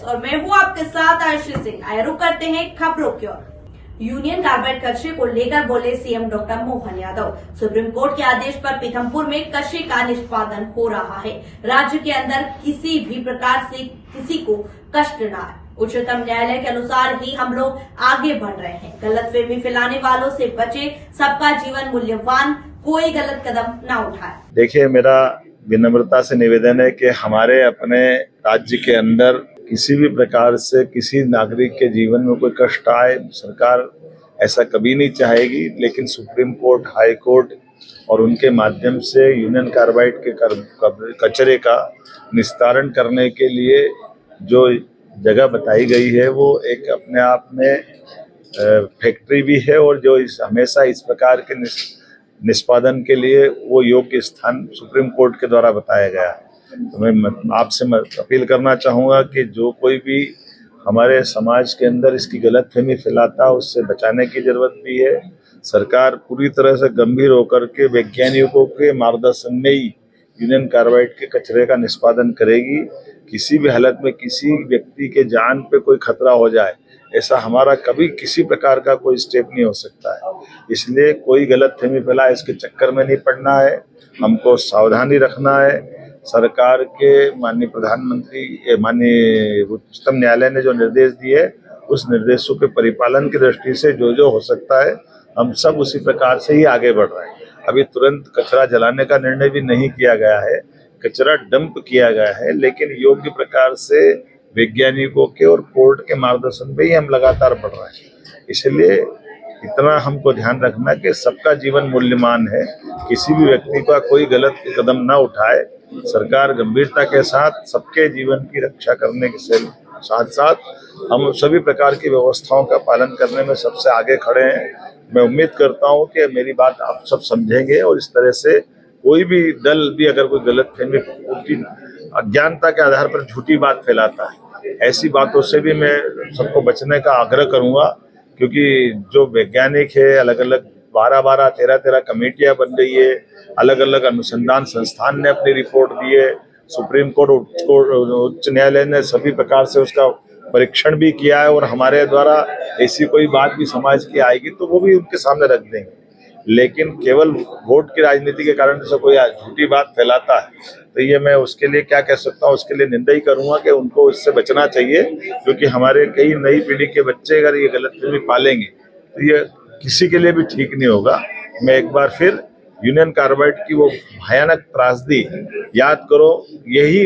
और मैं हूँ आपके साथ आयुषी सिंह। आए रुक करते हैं खबरों की ओर। यूनियन कार्बाइड कचरे को लेकर बोले CM doctor Mohan Yadav. Supreme court के आदेश पर पीथमपुर में कचरे का निष्पादन हो रहा है। राज्य के अंदर किसी भी प्रकार से किसी को कष्ट न आए। उच्चतम न्यायालय के अनुसार ही हम लोग आगे बढ़ रहे हैं। गलतफहमी फैलाने वालों से बचे, सबका जीवन मूल्यवान, कोई गलत कदम न उठाए। देखिए, मेरा विनम्रता से निवेदन है कि हमारे अपने राज्य के अंदर किसी भी प्रकार से किसी नागरिक के जीवन में कोई कष्ट आए, सरकार ऐसा कभी नहीं चाहेगी। लेकिन सुप्रीम कोर्ट, हाई कोर्ट और उनके माध्यम से यूनियन कार्बाइड के कचरे का निस्तारण करने के लिए जो जगह बताई गई है वो एक अपने आप में फैक्ट्री भी है, और जो हमेशा इस प्रकार के निष्पादन के लिए वो योग्य स्थान सुप्रीम कोर्ट के द्वारा बताया गया है। तो मैं आपसे अपील करना चाहूँगा कि जो कोई भी हमारे समाज के अंदर इसकी गलतफहमी फैलाता है उससे बचाने की जरूरत भी है। सरकार पूरी तरह से गंभीर होकर के वैज्ञानिकों के मार्गदर्शन में ही यूनियन कार्बाइड के कचरे का निष्पादन करेगी। किसी भी हालत में किसी व्यक्ति के जान पे कोई खतरा हो जाए, ऐसा हमारा कभी किसी प्रकार का कोई स्टेप नहीं हो सकता है। इसलिए कोई गलतफहमी फैलाए इसके चक्कर में नहीं पड़ना है, हमको सावधानी रखना है। सरकार के माननीय प्रधानमंत्री, माननीय उच्चतम न्यायालय ने जो निर्देश दिए उस निर्देशों के परिपालन की दृष्टि से जो हो सकता है हम सब उसी प्रकार से ही आगे बढ़ रहे हैं। अभी तुरंत कचरा जलाने का निर्णय भी नहीं किया गया है, कचरा डंप किया गया है, लेकिन योग्य प्रकार से वैज्ञानिकों के और कोर्ट के मार्गदर्शन पे ही हम लगातार बढ़ रहे हैं। इसलिए इतना हमको ध्यान रखना कि सबका जीवन मूल्यवान है, किसी भी व्यक्ति का कोई गलत कदम ना उठाए। सरकार गंभीरता के साथ सबके जीवन की रक्षा करने के साथ साथ हम सभी प्रकार की व्यवस्थाओं का पालन करने में सबसे आगे खड़े हैं। मैं उम्मीद करता हूं कि मेरी बात आप सब समझेंगे और इस तरह से कोई भी दल भी अगर कोई गलतफहमी, अज्ञानता के आधार पर झूठी बात फैलाता है, ऐसी बातों से भी मैं सबको बचने का आग्रह करूंगा। क्योंकि जो वैज्ञानिक है, अलग अलग 12-12, 13-13 कमेटियां बन रही है, अलग अलग अनुसंधान संस्थान ने अपनी रिपोर्ट दी है, सुप्रीम कोर्ट, उच्च न्यायालय ने सभी प्रकार से उसका परीक्षण भी किया है, और हमारे द्वारा ऐसी कोई बात भी समाज की आएगी तो वो भी उनके सामने रख देंगे। लेकिन केवल वोट की राजनीति के कारण से कोई झूठी बात फैलाता है तो ये मैं उसके लिए क्या कह सकता हूँ, उसके लिए निंदा ही करूंगा कि उनको इससे बचना चाहिए। क्योंकि हमारे कई नई पीढ़ी के बच्चे अगर ये गलतफहमी पालेंगे तो ये किसी के लिए भी ठीक नहीं होगा। मैं एक बार फिर यूनियन कार्बाइड की वो भयानक त्रासदी याद करो, यही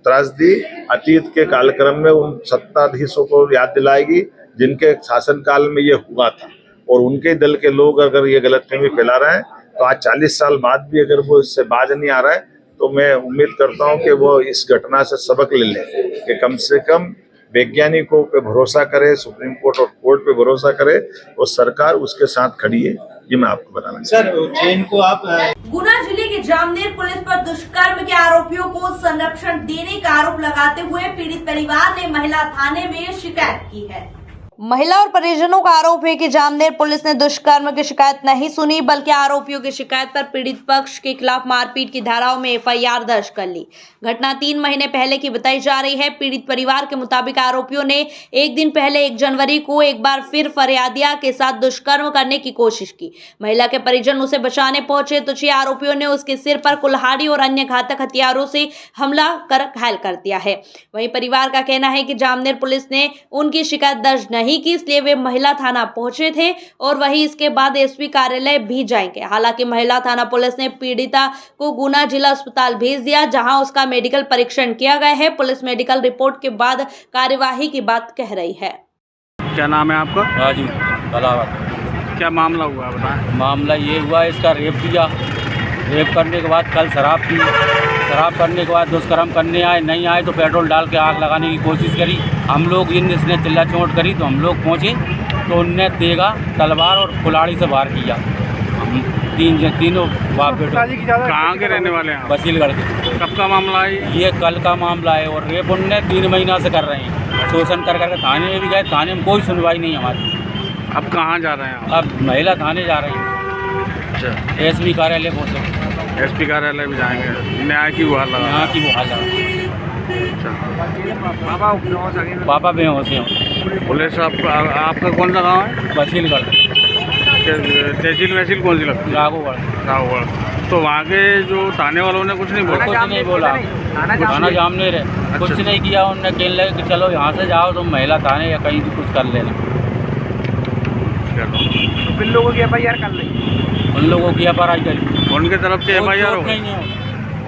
त्रासदी अतीत के कालक्रम में उन सत्ताधीशों को याद दिलाएगी जिनके शासनकाल में ये हुआ था, और उनके दल के लोग अगर ये गलतफहमी फैला रहे हैं तो आज 40 साल बाद भी अगर वो इससे बाज नहीं आ रहा है तो मैं उम्मीद करता हूं कि वो इस घटना से सबक ले लें कि कम से कम वैज्ञानिकों पे भरोसा करे, सुप्रीम कोर्ट और कोर्ट पे भरोसा करे, और सरकार उसके साथ खड़ी है। ये मैं आपको बताना सर, उज्जैन को आप गुना जिले के जामनेर पुलिस पर दुष्कर्म के आरोपियों को संरक्षण देने का आरोप लगाते हुए पीड़ित परिवार ने महिला थाने में शिकायत की है। महिला और परिजनों का आरोप है कि जामनेर पुलिस ने दुष्कर्म की शिकायत नहीं सुनी, बल्कि आरोपियों की शिकायत पर पीड़ित पक्ष के खिलाफ मारपीट की धाराओं में एफआईआर दर्ज कर ली। घटना 3 महीने पहले की बताई जा रही है। पीड़ित परिवार के मुताबिक आरोपियों ने एक दिन पहले 1 जनवरी को एक बार फिर फरियादिया के साथ दुष्कर्म करने की कोशिश की। महिला के परिजन उसे बचाने पहुंचे तो 6 आरोपियों ने उसके सिर पर कुल्हाड़ी और अन्य घातक हथियारों से हमला कर घायल कर दिया है। वहीं परिवार का कहना है कि जामनेर पुलिस ने उनकी शिकायत दर्ज नहीं की, इसलिए वे महिला थाना पहुंचे थे और वहीं इसके बाद एसपी कार्यालय भी जाएंगे। हालांकि महिला थाना पुलिस ने पीड़िता को गुना जिला अस्पताल भेज दिया, जहां उसका मेडिकल परीक्षण किया गया है। पुलिस मेडिकल रिपोर्ट के बाद कार्यवाही की बात कह रही है। क्या नाम है आपका? राजू कलावत। क्या मामला हुआ बताएं? मामला ये हुआ, इसका रेप किया। रेप करने के बाद कल शराब पी, शराब करने के बाद दुष्कर्म करने आए, नहीं आए तो पेट्रोल डाल के आग लगाने की कोशिश करी। हम लोग इसने चिल्ला चोट करी तो हम लोग पहुँचे तो उनने तेगा, तलवार और कुल्हाड़ी से वार किया। तीनों बाप बेटो। कहाँ के रहने वाले हैं? बसीलगढ़ के। कब का मामला है ये? कल का मामला है। और रेप उनने 3 महीना से कर रहे हैं, शोषण कर करके थाने में भी गए, थाने में कोई सुनवाई नहीं हमारी। अब कहाँ जा रहे हैं? अब महिला थाने जा रहे हैं। अच्छा, एसपी कार्यालय पहुँचे। एसपी कार्यालय भी जाएंगे। न्याय की गुहार लगा। यहाँ की गुहार लगा। पापा बेहोश हैं। पुलिस आपका कौन सा गाँव है? बसीलगढ़, तहसील वहसील कौन सी लगती है? राघोगढ़। रावगढ़। तो वहाँ के जो थाने वालों ने कुछ नहीं बोला? कुछ नहीं बोला, थाना जाम नहीं रहे, कुछ नहीं किया। उनने कहने लगे कि चलो यहाँ से जाओ तुम महिला थाने या कहीं भी कुछ कर लेना। चलो, तो लोगों की FIR कर ली, उन लोगों की FIR करी। उनके तरफ से FIR हो? नहीं है,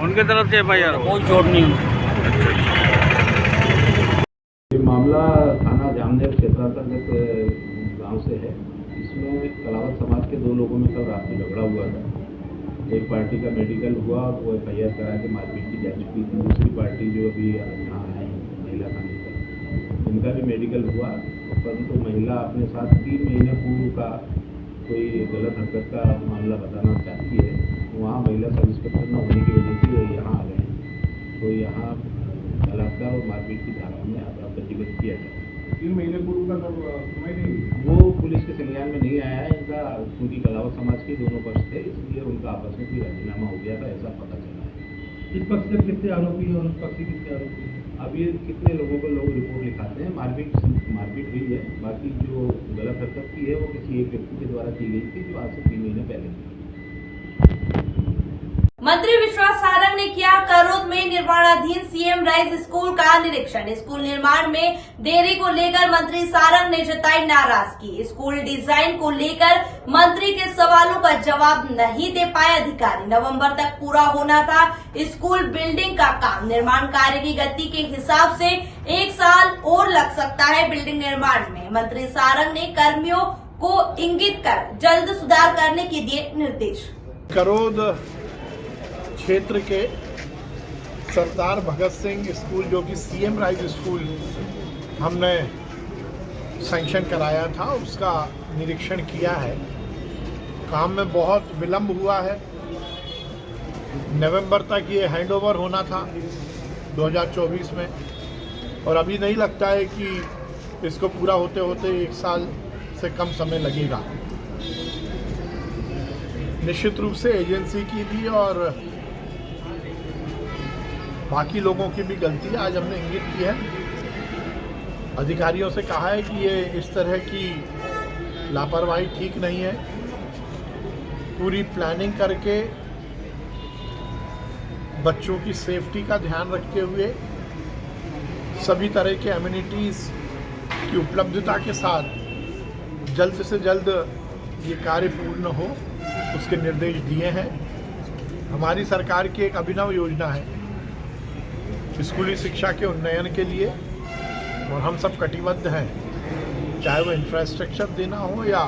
उनके तरफ से FIR हो? कोई चोट नहीं हुई। ये मामला थाना जामनेर क्षेत्रांतर्गत गांव से है। इसमें कलावत समाज के 2 लोगों में कल रात में झगड़ा हुआ था। एक पार्टी का मेडिकल हुआ और वो FIR करा के मारपीट की जा चुकी थी। दूसरी पार्टी जो अभी यहाँ आई महिला थाने पर, इनका भी मेडिकल हुआ, परंतु महिला अपने साथ 3 महीने पूर्व का कोई गलत हरकत का मामला बताना चाहती है। वहाँ महिला सब इंस्पेक्टर न होने की वजह से वो यहाँ आ गए हैं। तो यहाँ बलात्कार और मारपीट की धाराओं में अपराध पंजीबद्ध किया जाए। 3 महीने पूर्व का वो पुलिस के संज्ञान में नहीं आया है इनका, क्योंकि कलावत समाज के दोनों पक्ष थे, इसलिए उनका आपस में कोई राजीनामा हो गया था, ऐसा पता चला है। इस पक्ष से कितने आरोपी हैं और उस पक्ष से कितने आरोपी हैं? अब ये कितने लोगों को लोग रिपोर्ट लिखाते हैं। मारपीट हुई है, बाकी जो गलत हरकत की है वो किसी एक व्यक्ति के द्वारा की गई थी जो आज से 3 महीने पहले की। मंत्री विश्वास सारंग ने किया करोद में निर्माणाधीन सीएम राइज स्कूल का निरीक्षण। स्कूल निर्माण में देरी को लेकर मंत्री सारंग ने जताई नाराजगी। स्कूल डिजाइन को लेकर मंत्री के सवालों का जवाब नहीं दे पाए अधिकारी। नवंबर तक पूरा होना था स्कूल बिल्डिंग का काम। निर्माण कार्य की गति के हिसाब से 1 साल और लग सकता है बिल्डिंग निर्माण में। मंत्री सारंग ने कर्मियों को इंगित कर जल्द सुधार करने के दिए निर्देश। करोद क्षेत्र के सरदार भगत सिंह स्कूल जो कि सीएम राइज स्कूल हमने सैंक्शन कराया था, उसका निरीक्षण किया है। काम में बहुत विलंब हुआ है। नवंबर तक ये हैंडओवर होना था 2024 में, और अभी नहीं लगता है कि इसको पूरा होते होते 1 साल से कम समय लगेगा। निश्चित रूप से एजेंसी की भी और बाकी लोगों की भी गलती आज हमने इंगित की है। अधिकारियों से कहा है कि ये इस तरह की लापरवाही ठीक नहीं है। पूरी प्लानिंग करके बच्चों की सेफ्टी का ध्यान रखते हुए सभी तरह के एमिनिटीज़ की उपलब्धता के साथ जल्द से जल्द ये कार्य पूर्ण हो, उसके निर्देश दिए हैं। हमारी सरकार की एक अभिनव योजना है स्कूली शिक्षा के उन्नयन के लिए, और हम सब कटिबद्ध हैं, चाहे वो इंफ्रास्ट्रक्चर देना हो या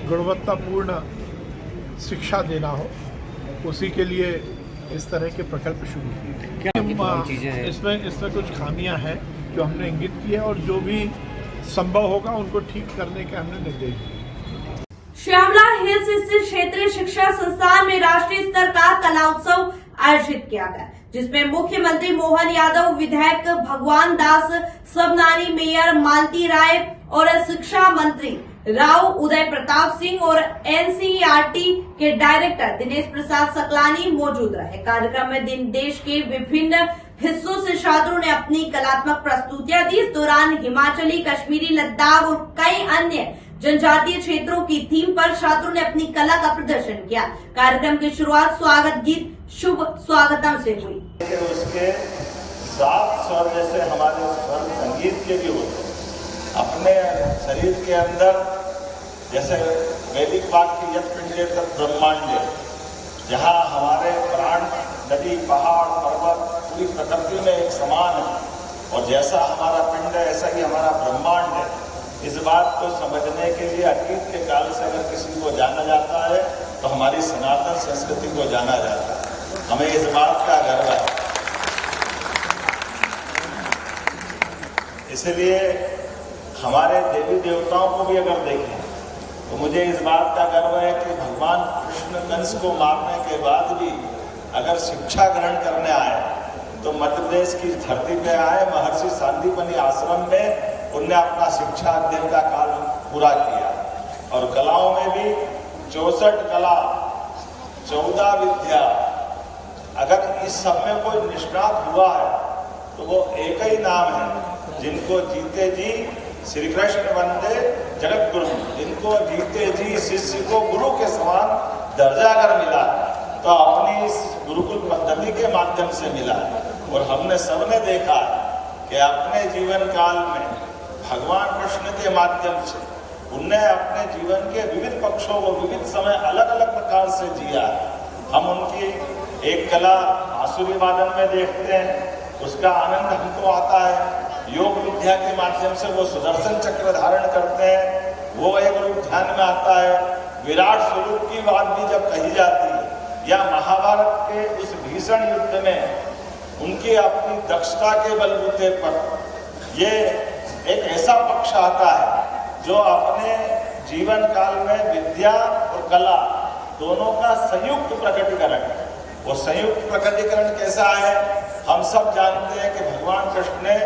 गुणवत्तापूर्ण शिक्षा देना हो, उसी के लिए इस तरह के प्रकल्प शुरू किए। इसमें कुछ खामियां हैं जो हमने इंगित की है, और जो भी संभव होगा उनको ठीक करने के हमने निर्देश दिए। श्यामला हिल्स स्थित क्षेत्रीय शिक्षा संस्थान में राष्ट्रीय स्तर का कला उत्सव आयोजित किया गया, जिसमें मुख्यमंत्री मोहन यादव, विधायक भगवान दास सबनारी, मेयर मालती राय और शिक्षा मंत्री राव उदय प्रताप सिंह और NCERT के डायरेक्टर दिनेश प्रसाद सकलानी मौजूद रहे। कार्यक्रम में देश के विभिन्न हिस्सों से छात्रों ने अपनी कलात्मक प्रस्तुतियां दी। इस दौरान हिमाचली, कश्मीरी, लद्दाख और कई अन्य जनजातीय क्षेत्रों की थीम पर छात्रों ने अपनी कला का प्रदर्शन किया। कार्यक्रम की शुरुआत स्वागत गीत शुभ स्वागतम से हुई। उसके 7 स्वर जैसे हमारे स्वर संगीत के भी होते हैं। अपने शरीर के अंदर जैसे वैदिक वाक्य यत् पिंडे तत् ब्रह्मांडे, जहाँ हमारे प्राण नदी, पहाड़, पर्वत पूरी प्रकृति में एक समान है, और जैसा हमारा पिंड है ऐसा ही हमारा ब्रह्मांड है। इस बात को समझने के लिए अतीत के काल से अगर किसी को जाना जाता है तो हमारी सनातन संस्कृति को जाना जाता है। हमें इस बात का गर्व है। इसलिए हमारे देवी देवताओं को भी अगर देखें तो मुझे इस बात का गर्व है कि भगवान कृष्ण कंस को मारने के बाद भी अगर शिक्षा ग्रहण करने आए तो मध्य प्रदेश की धरती पे आए। महर्षि सांदीपनि आश्रम में उनने अपना शिक्षा अध्ययन का काल पूरा किया, और कलाओं में भी 64 कला, 14 विद्या। अगर इस सब में कोई निष्णात हुआ है तो वो एक ही नाम है जिनको जीते जी श्री कृष्ण वंदे जगत गुरु, जिनको जीते जी शिष्य को गुरु के समान दर्जा अगर मिला तो अपनी इस गुरुकुल पद्धति के माध्यम से मिला। और हमने सबने देखा कि अपने जीवन काल में भगवान कृष्ण के माध्यम से उनने अपने जीवन के विविध पक्षों को विविध समय अलग अलग प्रकार से जिया। हम उनकी एक कला बांसुरी वादन में देखते हैं, उसका आनंद हमको आता है। योग विद्या के माध्यम से वो सुदर्शन चक्र धारण करते हैं, वो एक रूप ध्यान में आता है। विराट स्वरूप की बात भी जब कही जाती है, या महाभारत के उस भीषण युद्ध में उनकी अपनी दक्षता के बलबूते पर ये एक ऐसा पक्ष आता है जो अपने जीवन काल में विद्या और कला दोनों का संयुक्त प्रकटीकरण है। वो संयुक्त प्रकटीकरण कैसा है, हम सब जानते हैं कि भगवान कृष्ण ने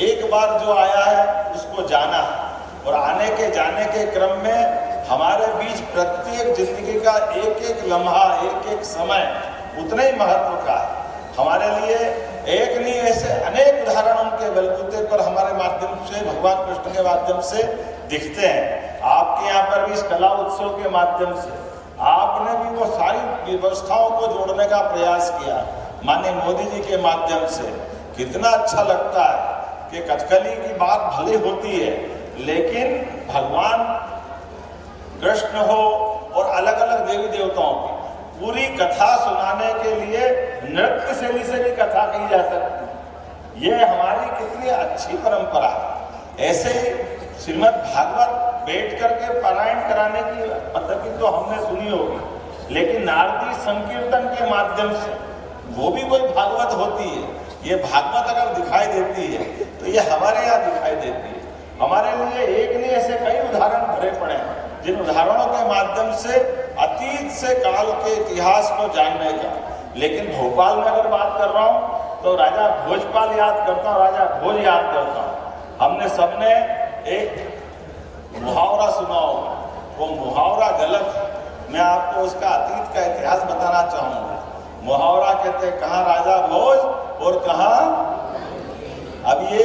एक बार जो आया है उसको जाना है, और आने के जाने के क्रम में हमारे बीच प्रत्येक जिंदगी का एक एक लम्हा, एक एक समय उतना ही महत्व का है हमारे लिए। एक नहीं, ऐसे अनेक उदाहरण उनके बलबूते पर हमारे माध्यम से, भगवान कृष्ण के माध्यम से दिखते हैं। आपके यहाँ पर भी इस कला उत्सव के माध्यम से आपने भी वो सारी व्यवस्थाओं को जोड़ने का प्रयास किया, माननीय मोदी जी के माध्यम से। कितना अच्छा लगता है कि कथकली की बात भले होती है, लेकिन भगवान कृष्ण हो और अलग अलग देवी देवताओं की पूरी कथा सुनाने के लिए नृत्य शैली से भी कथा कही जा सकती। ये हमारी कितनी अच्छी परंपरा है। ऐसे ही श्रीमद् भागवत बैठ करके पारायण कराने की पद्धति तो हमने सुनी होगी, लेकिन नारदी संकीर्तन के माध्यम से वो भी कोई भागवत होती है। ये भागवत अगर दिखाई देती है तो ये हमारे यहाँ दिखाई देती है। हमारे लिए एक नहीं, ऐसे कई उदाहरण भरे पड़े हैं, जिन उदाहरणों के माध्यम से अतीत से काल के इतिहास को जानने का। लेकिन भोपाल में अगर बात कर रहा हूँ तो राजा भोजपाल याद करता हूँ, राजा भोज याद करता हूँ। हमने सबने एक मुहावरा सुना होगा, वो मुहावरा गलत है। मैं आपको उसका अतीत का इतिहास बताना चाहूँगा। मुहावरा कहते हैं कहाँ राजा भोज और कहाँ। अब ये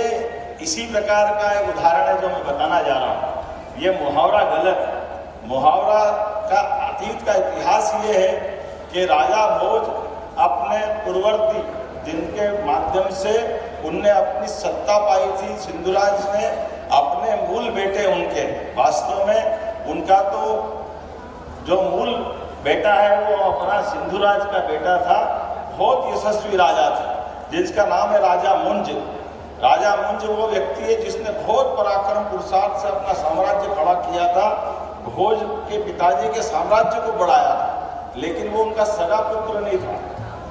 इसी प्रकार का एक उदाहरण है जो मैं बताना जा रहा हूँ। ये मुहावरा गलत है। मुहावरा का अतीत का इतिहास ये है कि राजा भोज अपने पूर्ववर्ती जिनके माध्यम से उनने अपनी सत्ता पाई थी, सिंधुराज ने अपने मूल बेटे उनके, वास्तव में उनका तो जो मूल बेटा है वो अपना सिंधुराज का बेटा था, बहुत यशस्वी राजा था जिसका नाम है राजा मुंज। राजा मुंज वो व्यक्ति है जिसने बहुत पराक्रम पुरुषार्थ से अपना साम्राज्य खड़ा किया था। भोज के पिताजी के साम्राज्य को बढ़ाया था, लेकिन वो उनका सगा पुत्र नहीं था,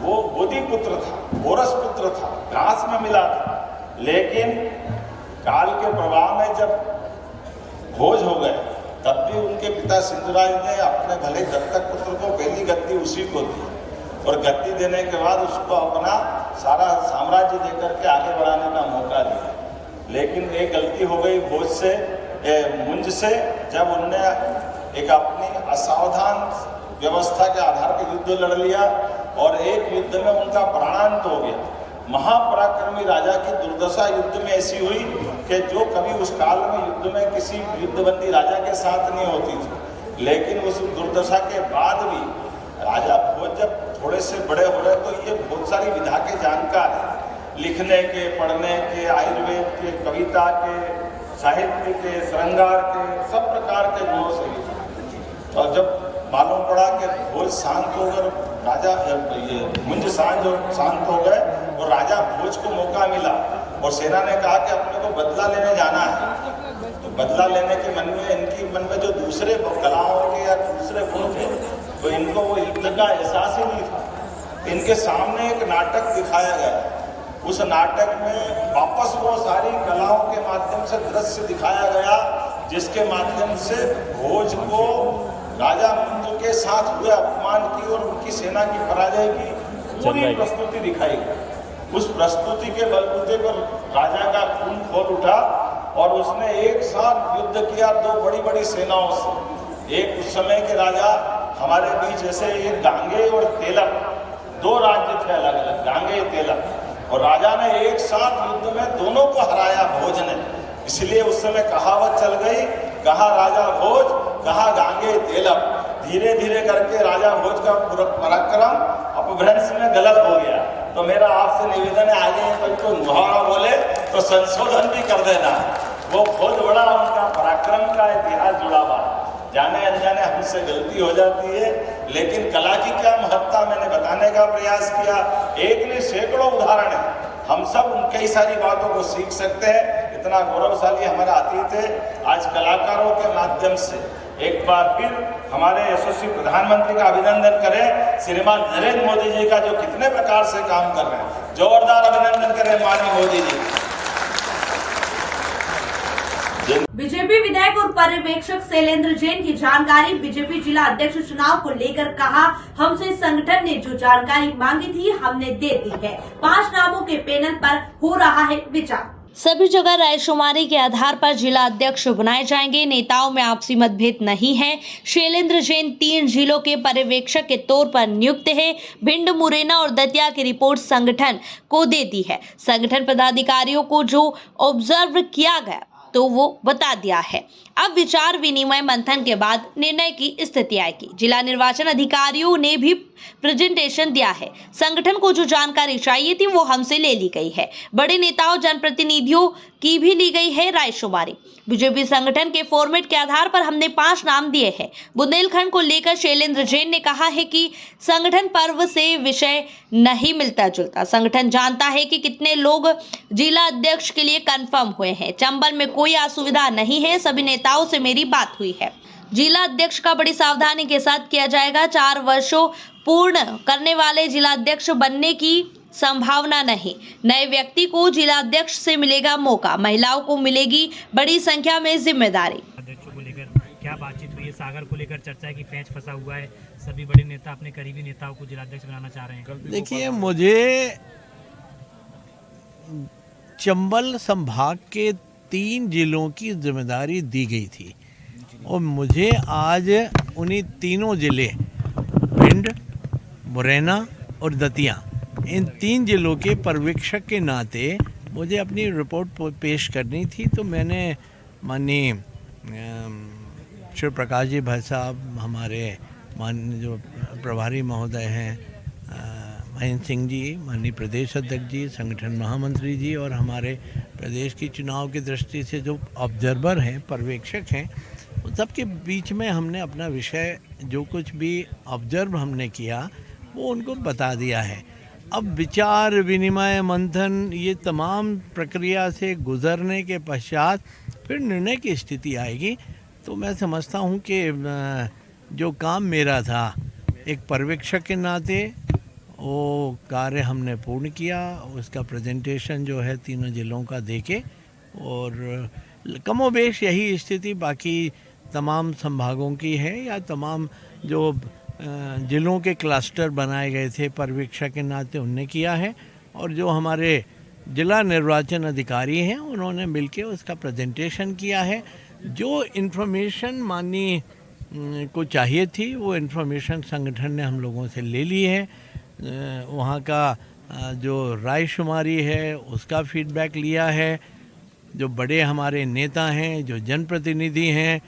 वो बोधि पुत्र था, ओरस पुत्र था, घास में मिला था। लेकिन काल के प्रभाव में जब भोज हो गए तब भी उनके पिता सिंधुराज ने अपने भले दत्तक पुत्र को पहली गद्दी उसी को दी, और गद्दी देने के बाद उसको अपना सारा साम्राज्य देकर के आगे बढ़ाने का मौका दिया। लेकिन एक गलती हो गई भोज से, मुंज से, जब उनने एक अपनी असावधान व्यवस्था के आधार पर युद्ध लड़ लिया और एक युद्ध में उनका प्राणांत हो गया। महापराक्रमी राजा की दुर्दशा युद्ध में ऐसी हुई कि जो कभी उस काल में युद्ध में किसी युद्धबंदी राजा के साथ नहीं होती थी। लेकिन उस दुर्दशा के बाद भी राजा भोज जब थोड़े से बड़े हो रहे तो ये बहुत सारी विधा के जानकार हैं, लिखने के, पढ़ने के, आयुर्वेद के, कविता के, साहित्य के, श्रृंगार के, सब प्रकार के गुणों से। और जब मालूम पड़ा कि भोज शांत हो गए, राजा ये मुंज शांत हो गए और राजा भोज को मौका मिला और सेना ने कहा कि अपने को बदला लेने जाना है। तो बदला लेने के मन में, इनकी मन में जो दूसरे कलाओं के या दूसरे गुण थे, तो इनको वो युद्ध का एहसास ही नहीं था। इनके सामने एक नाटक दिखाया गया। उस नाटक में वापस वो सारी कलाओं के माध्यम से दृश्य दिखाया गया जिसके माध्यम से भोज को राजा मुंज के साथ हुए अपमान की और उनकी सेना की पराजय की पूरी प्रस्तुति दिखाई गई। उस प्रस्तुति के बलबूते पर राजा का खून खोल उठा और उसने एक साथ युद्ध किया दो बड़ी बड़ी सेनाओं से। एक उस समय के राजा हमारे बीच, जैसे ये गांगे और तेलक, दो राज्य थे अलग अलग, गांगे तेलक। और राजा ने एक साथ युद्ध में दोनों को हराया भोज ने। इसलिए उस समय कहावत चल गई, कहा राजा भोज कहा गांगे तेलम। धीरे धीरे करके राजा भोज का पराक्रम अपभ्रंश में गलत हो गया। तो मेरा आपसे निवेदन है, आगे कोई को मुहावरा बोले तो संशोधन भी कर देना। वो भोज बड़ा उनका पराक्रम का इतिहास जुड़ा हुआ, जाने अनजाने हमसे गलती हो जाती है, लेकिन कला की क्या महत्ता मैंने बताने का प्रयास किया। एक नहीं सैकड़ों उदाहरण है, हम सब उन कई सारी बातों को सीख सकते हैं। इतना गौरवशाली हमारा अतीत है। आज कलाकारों के माध्यम से एक बार फिर हमारे यशस्वी प्रधानमंत्री का अभिनंदन करें, श्रीमान नरेंद्र मोदी जी का जो कितने प्रकार से काम कर रहे हैं, जोरदार अभिनंदन करें माननीय मोदी जी। बीजेपी विधायक और पर्यवेक्षक शैलेंद्र जैन की जानकारी। बीजेपी जिला अध्यक्ष चुनाव को लेकर कहा, हमसे संगठन ने जो जानकारी मांगी थी हमने दे दी है। 5 नामों के पैनल पर हो रहा है विचार। सभी जगह रायशुमारी के आधार पर जिला अध्यक्ष बनाए जाएंगे। नेताओं में आपसी मतभेद नहीं है। शैलेंद्र जैन 3 जिलों के पर्यवेक्षक के तौर पर नियुक्त है। भिंड, मुरैना और दतिया की रिपोर्ट संगठन को दे दी है। संगठन पदाधिकारियों को जो ऑब्जर्व किया गया तो वो बता दिया है। अब विचार विनिमय मंथन के बाद निर्णय की स्थिति आएगी। जिला निर्वाचन अधिकारियों ने भी प्रेजेंटेशन दिया है। संगठन को जो जानकारी चाहिए थी वो हमसे ले ली गई है। बड़े नेताओं जनप्रतिनिधियों की भी ली गई है रायशुमारी। बीजेपी संगठन के फॉर्मेट के आधार पर हमने 5 नाम दिए हैं। बुंदेलखंड को लेकर शैलेंद्र जैन ने कहा है कि संगठन पर्व से विषय नहीं मिलता जुलता। संगठन जानता है कि कितने लोग जिला अध्यक्ष के लिए कंफर्म हुए हैं। चंबल में कोई असुविधा नहीं है। सभी नेताओं से मेरी बात हुई है। जिला अध्यक्ष का बड़ी सावधानी के साथ किया जाएगा। 4 वर्षों पूर्ण करने वाले जिला अध्यक्ष बनने की संभावना नहीं। नए व्यक्ति को जिला अध्यक्ष से मिलेगा मौका। महिलाओं को मिलेगी बड़ी संख्या में जिम्मेदारी। अध्यक्षों को लेकर क्या बातचीत हुई है? सागर को लेकर चर्चा है कि पैंच फंसा हुआ है। सभी बड़े नेता अपने करीबी नेताओं को जिला अध्यक्ष बनाना चाह रहे हैं। देखिए, मुझे चंबल संभाग के 3 जिलों की जिम्मेदारी दी गई थी और मुझे आज उन्हीं तीनों जिले भिंड, मुरैना और दतिया, इन 3 जिलों के पर्यवेक्षक के नाते मुझे अपनी रिपोर्ट पेश करनी थी। तो मैंने माननीय शिव प्रकाश जी भाई साहब, हमारे माननीय जो प्रभारी महोदय हैं महेंद्र सिंह जी, माननीय प्रदेश अध्यक्ष जी, संगठन महामंत्री जी और हमारे प्रदेश की चुनाव की दृष्टि से जो ऑब्जर्वर हैं, पर्यवेक्षक हैं, उन सबके बीच में हमने अपना विषय जो कुछ भी ऑब्जर्व हमने किया वो उनको बता दिया है। अब विचार विनिमय मंथन ये तमाम प्रक्रिया से गुजरने के पश्चात फिर निर्णय की स्थिति आएगी। तो मैं समझता हूँ कि जो काम मेरा था एक पर्यवेक्षक के नाते वो कार्य हमने पूर्ण किया। उसका प्रेजेंटेशन जो है 3 जिलों का देके, और कमोबेश यही स्थिति बाकी तमाम संभागों की है या तमाम जो जिलों के क्लस्टर बनाए गए थे पर्यवेक्षक के नाते उनने किया है। और जो हमारे जिला निर्वाचन अधिकारी हैं उन्होंने मिलके उसका प्रेजेंटेशन किया है। जो इन्फॉर्मेशन माननीय को चाहिए थी वो इन्फॉर्मेशन संगठन ने हम लोगों से ले ली है। वहाँ का जो रायशुमारी है उसका फीडबैक लिया है। जो बड़े हमारे नेता हैं, जो जनप्रतिनिधि हैं,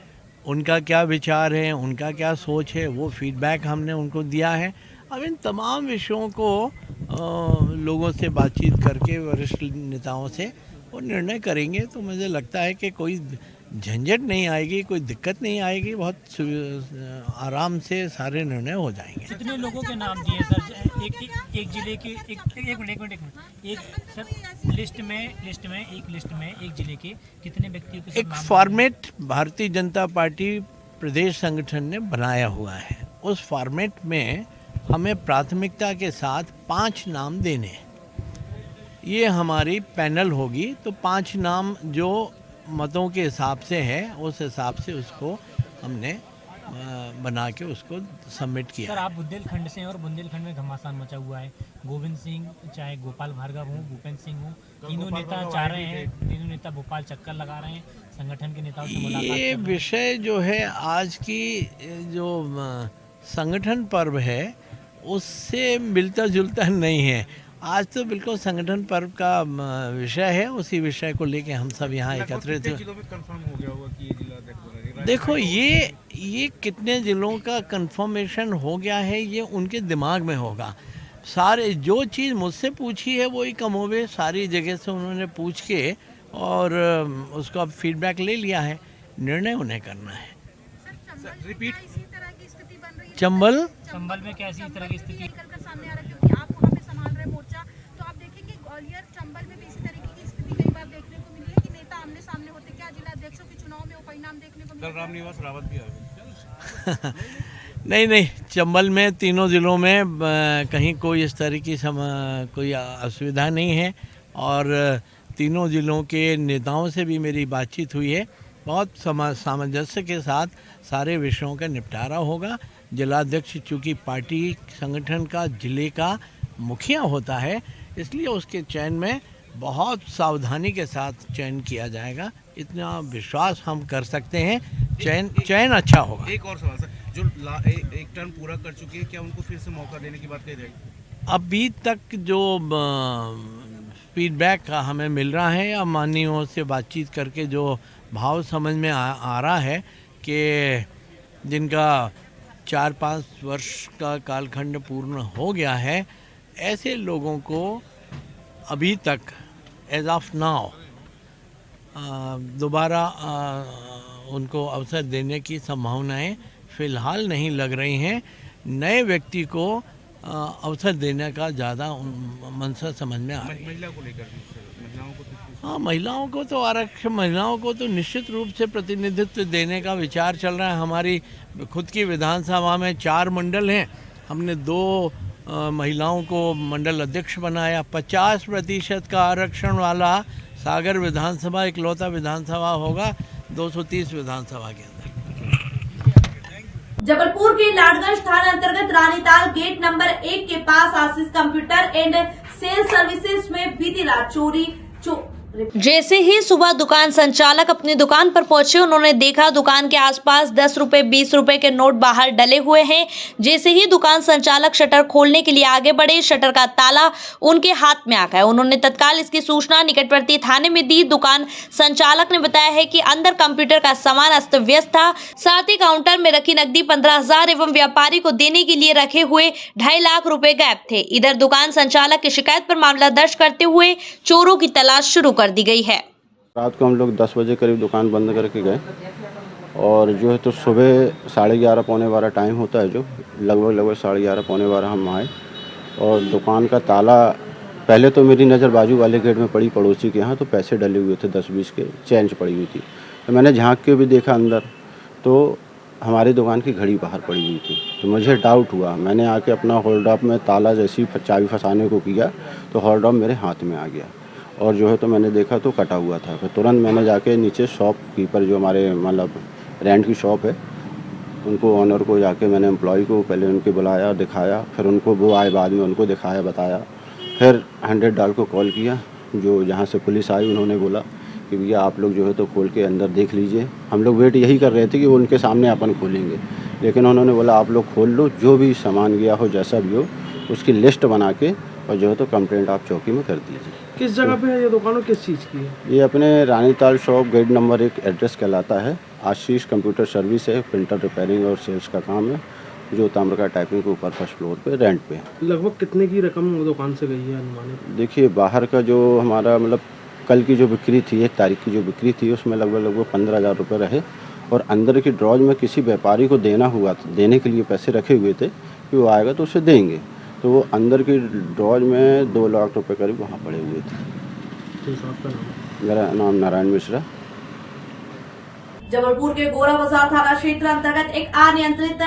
उनका क्या विचार है, उनका क्या सोच है, वो फीडबैक हमने उनको दिया है। अब इन तमाम विषयों को लोगों से बातचीत करके वरिष्ठ नेताओं से वो निर्णय करेंगे। तो मुझे लगता है कि कोई झंझट नहीं आएगी, कोई दिक्कत नहीं आएगी, बहुत आराम से सारे निर्णय हो जाएंगे। कितने लोगों के नाम दिए सर? एक जिले के एक मिनट सर, लिस्ट में एक जिले के कितने व्यक्तियों के? एक फॉर्मेट भारतीय जनता पार्टी प्रदेश संगठन ने बनाया हुआ है। उस फॉर्मेट में हमें प्राथमिकता के साथ 5 नाम देने हैं। ये हमारी पैनल होगी, तो 5 नाम जो मतों के हिसाब से है उस हिसाब से उसको हमने बना के उसको सबमिट किया। सर, आप बुंदेलखंड से हैं और बुंदेलखंड में घमासान मचा हुआ है। गोविंद सिंह, चाहे गोपाल भार्गव हो, भूपेंद्र सिंह हो, तीनों नेता चाह रहे हैं, तीनों नेता भोपाल चक्कर लगा रहे हैं, संगठन के नेताओं से मुलाकात कर रहे हैं। ये विषय जो है आज की जो संगठन पर्व है उससे मिलता जुलता नहीं है। आज तो बिल्कुल संगठन पर्व का विषय है, उसी विषय को लेके हम सब यहाँ एकत्रित हुए। देखो ये कितने जिलों का कंफर्मेशन हो गया है ये उनके दिमाग में होगा। सारे जो चीज़ मुझसे पूछी है वही कमोबे सारी जगह से उन्होंने पूछ के और उसको अब फीडबैक ले लिया है, निर्णय उन्हें करना है। रिपीट चंबल में कैसी तरह की स्थिति सामने आ रहा है, क्योंकि आप वहाँ पे संभाल रहे मोर्चा, तो आप देखेंगे ग्वालियर चंबल में भी इसी तरीके की स्थिति कई बार देखने को मिली है कि नेता आमने सामने होते, क्या जिला अध्यक्षों के चुनाव में वो परिणाम देखने को मिला? रामनिवास रावत भी आ गए। नहीं, चंबल में तीनों ज़िलों में कहीं कोई इस तरह की कोई असुविधा नहीं है और तीनों ज़िलों के नेताओं से भी मेरी बातचीत हुई है। बहुत सामंजस्य के साथ सारे विषयों का निपटारा होगा। जिलाध्यक्ष चूँकि पार्टी संगठन का जिले का मुखिया होता है, इसलिए उसके चयन में बहुत सावधानी के साथ चयन किया जाएगा, इतना विश्वास हम कर सकते हैं। चयन अच्छा होगा। एक और सवाल सर, जो एक टर्म पूरा कर चुके हैं, क्या उनको फिर से मौका देने की बात कही जाएगी? अभी तक जो फीडबैक हमें मिल रहा है या माननीयों से बातचीत करके जो भाव समझ में आ रहा है कि जिनका 4-5 वर्ष का कालखंड पूर्ण हो गया है, ऐसे लोगों को अभी तक एज ऑफ नाउ दोबारा उनको अवसर देने की संभावनाएं फ़िलहाल नहीं लग रही हैं। नए व्यक्ति को अवसर देने का ज़्यादा मंशा समझ में आ रही है। महिला को लेकर हाँ, महिलाओं को तो आरक्षण, महिलाओं को तो निश्चित रूप से प्रतिनिधित्व देने का विचार चल रहा है। हमारी खुद की विधानसभा में 4 मंडल हैं, हमने 2 महिलाओं को मंडल अध्यक्ष बनाया। 50% का आरक्षण वाला सागर विधानसभा इकलौता विधानसभा होगा 230 विधानसभा के अंदर। जबलपुर के लाडगंज थाना अंतर्गत रानीताल गेट नंबर 1 के पास आशीष कंप्यूटर एंड सेल सर्विसेज में बीती रात जैसे ही सुबह दुकान संचालक अपनी दुकान पर पहुंचे, उन्होंने देखा दुकान के आसपास 10 रुपए 20 रुपए के नोट बाहर डले हुए हैं। जैसे ही दुकान संचालक शटर खोलने के लिए आगे बढ़े, शटर का ताला उनके हाथ में आ गया। उन्होंने तत्काल इसकी सूचना निकटवर्ती थाने में दी। दुकान संचालक ने बताया है कि अंदर कंप्यूटर का सामान अस्त व्यस्त था, साथ ही काउंटर में रखी नकदी 15,000 एवं व्यापारी को देने के लिए रखे हुए 2.5 लाख रुपए गायब थे। इधर दुकान संचालक की शिकायत पर मामला दर्ज करते हुए चोरों की तलाश शुरू कर दी गई है। रात को हम लोग 10 बजे करीब दुकान बंद करके गए और जो है तो सुबह 11:30 पौने 12 टाइम होता है, जो लगभग 11:30 पौने 12 हम आए और दुकान का ताला, पहले तो मेरी नज़र बाजू वाले गेट में पड़ी पड़ोसी के यहाँ, तो पैसे डले हुए थे 10-20 के, चेंज पड़ी हुई थी। तो मैंने झांक के भी देखा अंदर, तो हमारी दुकान की घड़ी बाहर पड़ी हुई थी। तो मुझे डाउट हुआ, मैंने आके अपना होल्ड अप में ताला जैसी चाबी फंसाने को किया तो होल्ड अप मेरे हाथ में आ गया और जो है तो मैंने देखा तो कटा हुआ था। फिर तुरंत मैंने जाके नीचे शॉपकीपर, जो हमारे मतलब रेंट की शॉप है, उनको ऑनर को जाके मैंने एम्प्लॉय को पहले उनके बुलाया, दिखाया, फिर उनको वो आए बाद में, उनको दिखाया, बताया। फिर 100 डाल को कॉल किया, जो जहाँ से पुलिस आई उन्होंने बोला कि भैया आप लोग जो है तो खोल के अंदर देख लीजिए। हम लोग वेट यही कर रहे थे कि वो उनके सामने अपन खोलेंगे, लेकिन उन्होंने बोला आप लोग खोल लो, जो भी सामान गया हो जैसा भी हो उसकी लिस्ट बना के और जो है तो कंप्लेंट आप चौकी में कर दीजिए। किस जगह पे है ये दुकान और किस चीज़ की है? ये अपने Ranital shop gate number 1 address कहलाता है। आशीष कंप्यूटर सर्विस है, प्रिंटर रिपेयरिंग और सेल्स का काम है, जो ताम्रका टाइपिंग के ऊपर फर्स्ट फ्लोर पे रेंट पे है। लगभग कितने की रकम दुकान से गई है अनुमानित? देखिए, बाहर का जो हमारा मतलब कल की जो बिक्री थी, 1 तारीख की जो बिक्री थी, उसमें लगभग 15,000 रुपये रहे और अंदर की ड्रॉज में किसी व्यापारी को देना हुआ था, देने के लिए पैसे रखे हुए थे कि वो आएगा तो उसे देंगे, तो वो अंदर की ड्रॉज में 2 लाख रुपए करीब वहाँ पड़े हुए थे। मेरा नाम नारायण मिश्रा। जबलपुर के गोरा बाजार थाना क्षेत्र अंतर्गत एक अनियंत्रित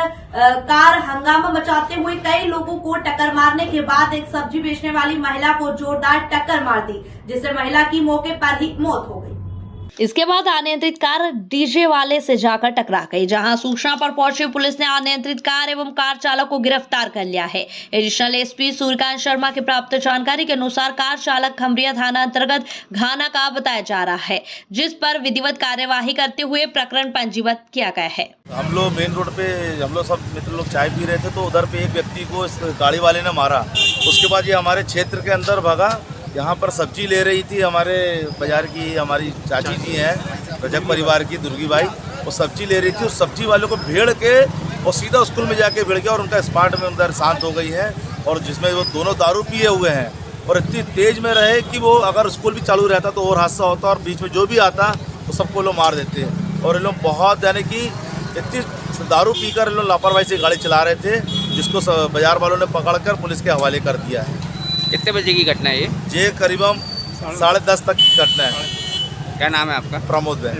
कार हंगामा मचाते हुए कई लोगों को टक्कर मारने के बाद एक सब्जी बेचने वाली महिला को जोरदार टक्कर मार दी, जिससे महिला की मौके पर ही मौत हो गई। इसके बाद अनियंत्रित कार डीजे वाले से जाकर टकरा गई, जहां सूचना पर पहुंची पुलिस ने अनियंत्रित कार एवं कार चालक को गिरफ्तार कर लिया है। एडिशनल एसपी सूर्यकांत शर्मा के प्राप्त जानकारी के अनुसार कार चालक खमरिया थाना अंतर्गत घाना का बताया जा रहा है, जिस पर विधिवत कार्यवाही करते हुए प्रकरण पंजीबद्ध किया गया है। हम लोग मेन रोड पे हम लोग सब मित्र लोग चाय पी रहे थे, तो उधर पे एक व्यक्ति को इस गाड़ी वाले ने मारा। उसके बाद ये हमारे क्षेत्र के अंदर भागा। यहाँ पर सब्जी ले रही थी हमारे बाजार की हमारी चाची जी हैं रजक परिवार की दुर्गी भाई, वो सब्जी ले रही थी। उस सब्जी वाले को भेड़ के और सीधा स्कूल में जाके भिड़ गया और उनका स्पार्ट में अंदर शांत हो गई है। और जिसमें वो दोनों दारू पिए हुए हैं और इतनी तेज में रहे कि वो अगर स्कूल भी चालू रहता तो और हादसा होता, और बीच में जो भी आता वो सबको लोग मार देते हैं। और ये लोग बहुत यानी कि इतनी दारू पीकर लोग लापरवाही से गाड़ी चला रहे थे, जिसको बाजार वालों ने पकड़कर पुलिस के हवाले कर दिया है। कितने बजे की घटना है ये करीबन 10:30 तक की घटना है। क्या नाम है आपका? प्रमोद भाई।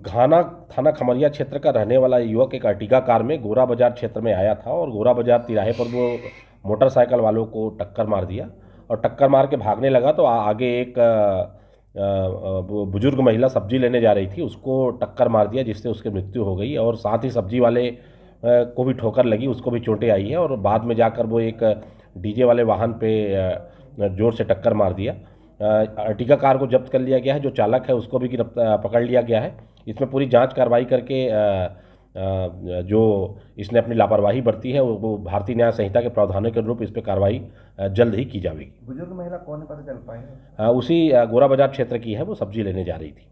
घाना थाना खमरिया क्षेत्र का रहने वाला युवक एक अर्टिगा कार में गोरा बाजार क्षेत्र में आया था और गोरा बाजार तिराहे पर वो मोटरसाइकिल वालों को टक्कर मार दिया और टक्कर मार के भागने लगा। तो आगे एक बुजुर्ग महिला सब्जी लेने जा रही थी, उसको टक्कर मार दिया, जिससे उसकी मृत्यु हो गई। और साथ ही सब्जी वाले को भी ठोकर लगी, उसको भी चोटें आई है। और बाद में जाकर वो एक डीजे वाले वाहन पे जोर से टक्कर मार दिया। अर्टिगा कार को जब्त कर लिया गया है, जो चालक है उसको भी पकड़ लिया गया है। इसमें पूरी जांच कार्रवाई करके जो इसने अपनी लापरवाही बरती है वो भारतीय न्याय संहिता के प्रावधानों के अनुरूप इस पर कार्रवाई जल्द ही की जाएगी। बुजुर्ग महिला कौन है पता चल पाएगा? उसी गोरा बाजार क्षेत्र की है, वो सब्जी लेने जा रही थी।